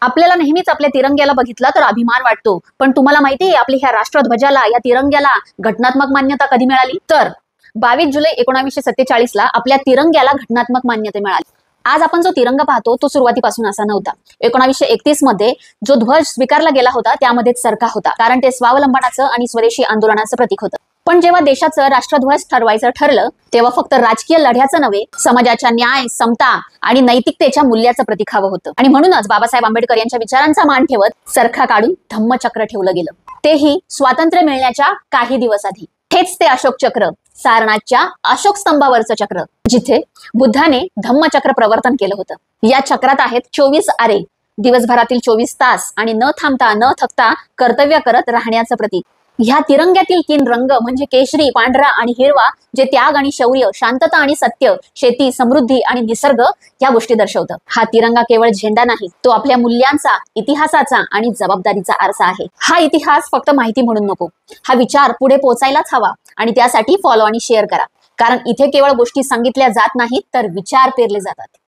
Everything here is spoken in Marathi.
आपल्याला नेहमीच आपल्या तिरंग्याला बघितला तर अभिमान वाटतो, पण तुम्हाला माहितीये आपल्या ह्या राष्ट्रध्वजाला, या तिरंग्याला घटनात्मक मान्यता कधी मिळाली? तर 22 जुलै 1947 ला आपल्या तिरंग्याला घटनात्मक मान्यता मिळाली. आज आपण जो तिरंगा पाहतो तो सुरुवातीपासून असा नव्हता. 1931 मध्ये जो ध्वज स्वीकारला गेला होता त्यामध्येच चरखा होता, कारण ते स्वावलंबनाचं आणि स्वदेशी आंदोलनाचं प्रतीक होतं. पण जेव्हा देशाचं राष्ट्रध्वज ठरवायचं ठरलं तेव्हा फक्त राजकीय लढ्याचं नव्हे, समाजाच्या न्याय, समता आणि नैतिकतेच्या मूल्याचं प्रतीक हवं होतं. आणि म्हणूनच बाबासाहेब आंबेडकर यांच्या विचारांचा मान ठेवत चरखा काढून धम्मचक्र ठेवलं गेलं, तेही स्वातंत्र्य मिळण्याच्या काही दिवस आधी. हेच ते अशोक चक्र, सारनाथच्या अशोक स्तंभावरचं चक्र, जिथे बुद्धाने धम्मचक्र प्रवर्तन केलं होतं. या चक्रात आहेत 24 आरे, दिवसभरातील 24 तास आणि न थांबता न थकता कर्तव्य करत राहण्याचं प्रतीक. ह्या तिरंग्यातील 3 रंग म्हणजे केशरी, पांढरा आणि हिरवा, जे त्याग आणि शौर्य, शांतता आणि सत्य, शेती, समृद्धी आणि निसर्ग या गोष्टी दर्शवतं. हा तिरंगा केवळ झेंडा नाही, तो आपल्या मूल्यांचा, इतिहासाचा आणि जबाबदारीचा आरसा आहे. हा इतिहास फक्त माहिती म्हणून नको, हा विचार पुढे पोहोचायलाच हवा. आणि त्यासाठी फॉलो आणि शेअर करा, कारण इथे केवळ गोष्टी सांगितल्या जात नाहीत तर विचार पेरले जातात.